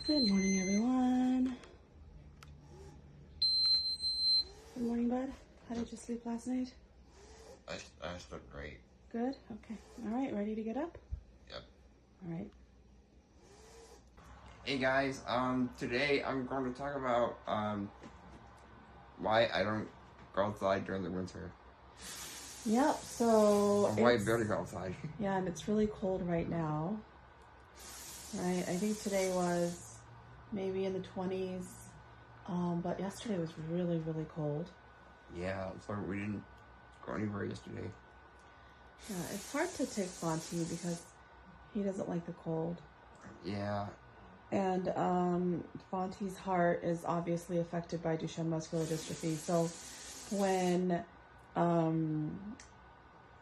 Good morning, everyone. Good morning, bud. How did you sleep last night? I slept great. Good? Okay. All right, ready to get up? Yep. All right. Hey guys, today I'm going to talk about, why I don't go outside during the winter. Yep, so... Or why I barely go outside. Yeah, and it's really cold right now. Right, I think today was maybe in the 20s, but yesterday was really, really cold. Yeah, so we didn't go anywhere yesterday. Yeah, it's hard to take Fonty because he doesn't like the cold. Yeah. And Fonty's heart is obviously affected by Duchenne muscular dystrophy. So when,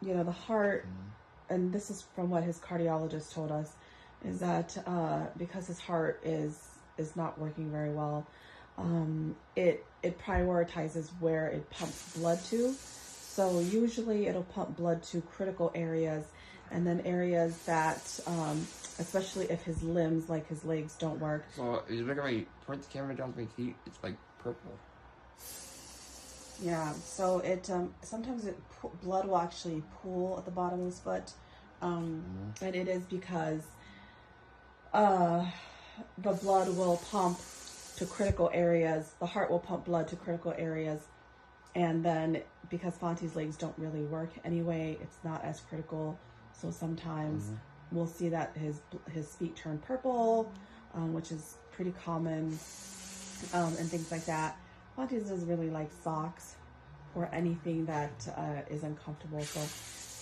the heart, and this is from what his cardiologist told us, is that because his heart is not working very well, it prioritizes where it pumps blood to. So usually it'll pump blood to critical areas, and then areas that, especially if his limbs, like his legs, don't work. So if you look at point the camera down to my feet, it's like purple. Yeah, so it sometimes blood will actually pool at the bottom of his foot, and it is because the blood will pump to critical areas. The heart will pump blood to critical areas, and then because Fonty's legs don't really work anyway, it's not as critical. So sometimes we'll see that his feet turn purple, which is pretty common, and things like that. Fonty doesn't really like socks or anything that is uncomfortable. So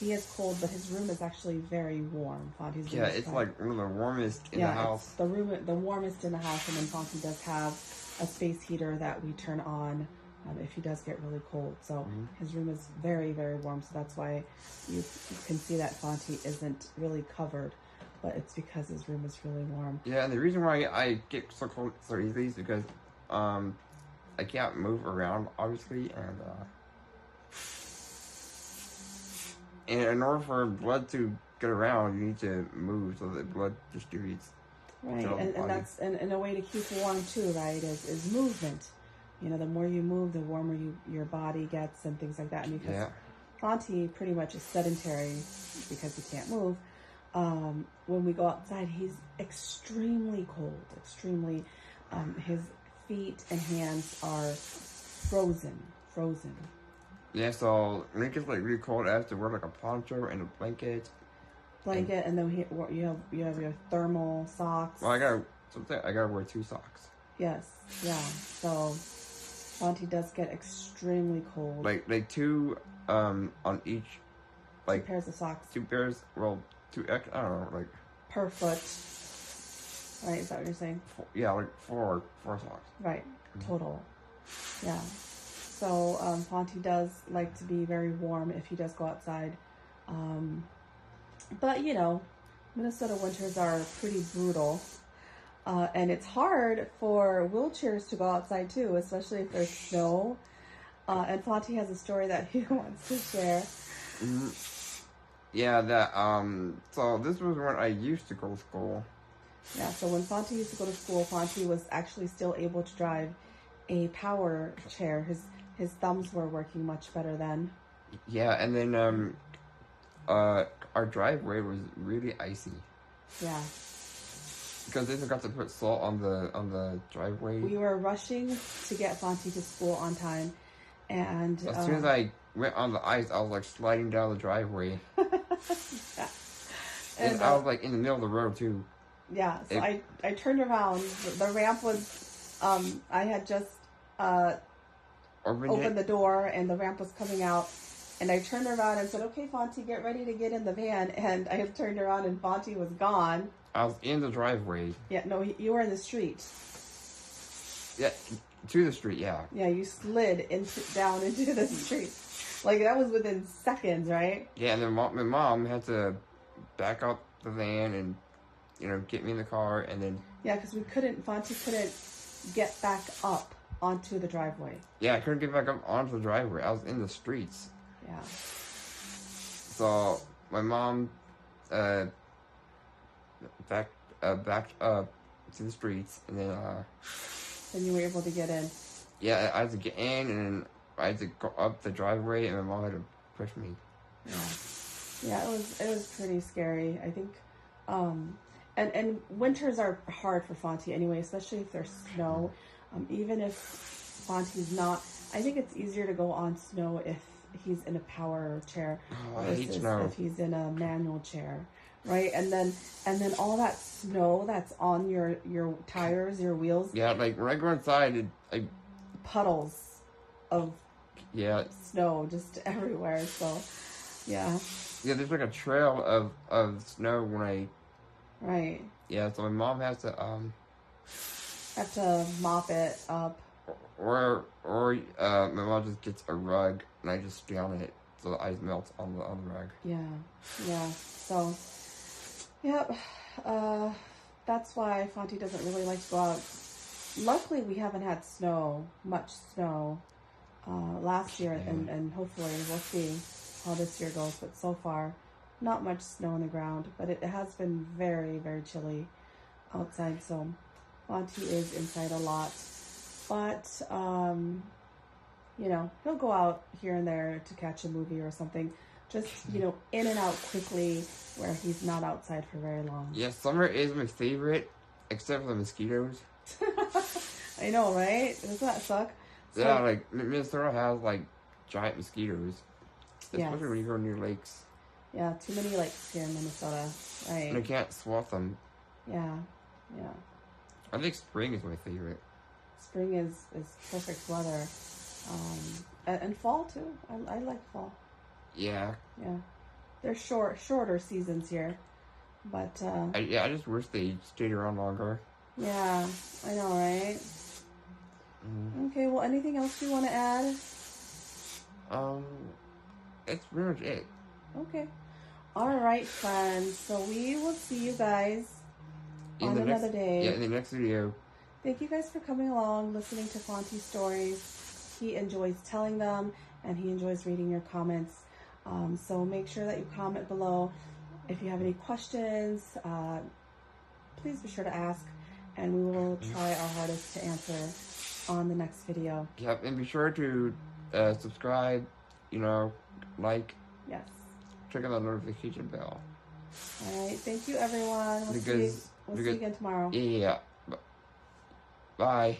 he is cold, but his room is actually very warm. Fonty's room is like one of the warmest in the house. It's the warmest in the house, and then Fonty does have a space heater that we turn on if he does get really cold. So his room is very, very warm. So that's why you can see that Fonty isn't really covered, but it's because his room is really warm. Yeah, and the reason why I get so cold so easily is because I can't move around, obviously, and in order for blood to get around, you need to move so that blood distributes. Right, and that's and a way to keep warm too, right? Is movement. The more you move, the warmer your body gets, and things like that. And because Fonty pretty much is sedentary because he can't move. When we go outside, he's extremely cold. Extremely, his feet and hands are frozen. Yeah, so when it gets like really cold, I have to wear like a poncho and a blanket. And then you have your thermal socks. Well, I gotta wear 2 socks. Yes, yeah. So Fonty does get extremely cold. Like 2 on each, like 2 pairs of socks. 2 pairs. Well, 2 I don't know, like per foot. Right? Is that what you're saying? Like 4 socks. Right. Total. Yeah. So Fonty does like to be very warm if he does go outside. But Minnesota winters are pretty brutal. And it's hard for wheelchairs to go outside too, especially if there's snow. And Fonty has a story that he wants to share. Yeah, that so this was when I used to go to school. Yeah, so when Fonty used to go to school, Fonty was actually still able to drive a power chair. His thumbs were working much better then. Yeah, and then our driveway was really icy. Yeah. Because they forgot to put salt on the driveway. We were rushing to get Fonty to school on time, and as soon as I went on the ice, I was like sliding down the driveway. Yeah. And I was like in the middle of the road too. Yeah, so I turned around. The ramp was, I had just opened the door, and the ramp was coming out. And I turned around and said, "Okay, Fonty, get ready to get in the van." And I had turned around, and Fonty was gone. I was in the driveway. Yeah, no, you were in the street. Yeah, to the street, yeah. Yeah, you slid down into the street. Like, that was within seconds, right? Yeah, and then my mom had to back up the van and, get me in the car, and then... Yeah, because Fonty couldn't get back up onto the driveway. Yeah, I couldn't get back up onto the driveway. I was in the streets. Yeah. So, my mom backed up to the streets, and then Then you were able to get in. yeah, I had to get in, and then I had to go up the driveway, and my mom had to push me. Yeah, it was pretty scary. I think, and winters are hard for Fonty anyway, especially if there's snow. Even if Fonty's not, I think it's easier to go on snow if he's in a power chair Oh, I hate versus snow. if he's in a manual chair, right? And then all that snow that's on your tires, your wheels, Yeah, like when I go inside, puddles of yeah, snow just everywhere. So, yeah, there's like a trail of snow when I right. so my mom has to Have to mop it up. or my mom just gets a rug and I just stay on it so the ice melts on the rug. Yeah. So, yep. That's why Fonty doesn't really like to go out. Luckily, we haven't had much snow, last year, and hopefully we'll see how this year goes. But so far, not much snow on the ground. But it has been very, very chilly outside. So, Fonty is inside a lot. But, he'll go out here and there to catch a movie or something. Just, in and out quickly where he's not outside for very long. Yeah, summer is my favorite, except for the mosquitoes. I know, right? Doesn't that suck? So, Yeah, like Minnesota has like giant mosquitoes, Yes. especially when you go near lakes. yeah, too many lakes here in Minnesota. And I Right. can't swat them. Yeah. I think spring is my favorite. Spring is perfect weather. And fall too. I like fall. Yeah. Yeah. They're shorter seasons here. But I just wish they stayed around longer. yeah, I know, right? Okay, well, anything else you want to add? That's pretty much it. Okay. All right, friends. So we will see you guys on another day. Yeah, in the next video. Thank you guys for coming along, listening to Fonty's stories. He enjoys telling them, and he enjoys reading your comments. So make sure that you comment below. If you have any questions, please be sure to ask, and we will try our hardest to answer on the next video. Yep, and be sure to subscribe, like, Yes. check out the notification bell. All right. Thank you, everyone. We'll see you again tomorrow. Yeah. Bye.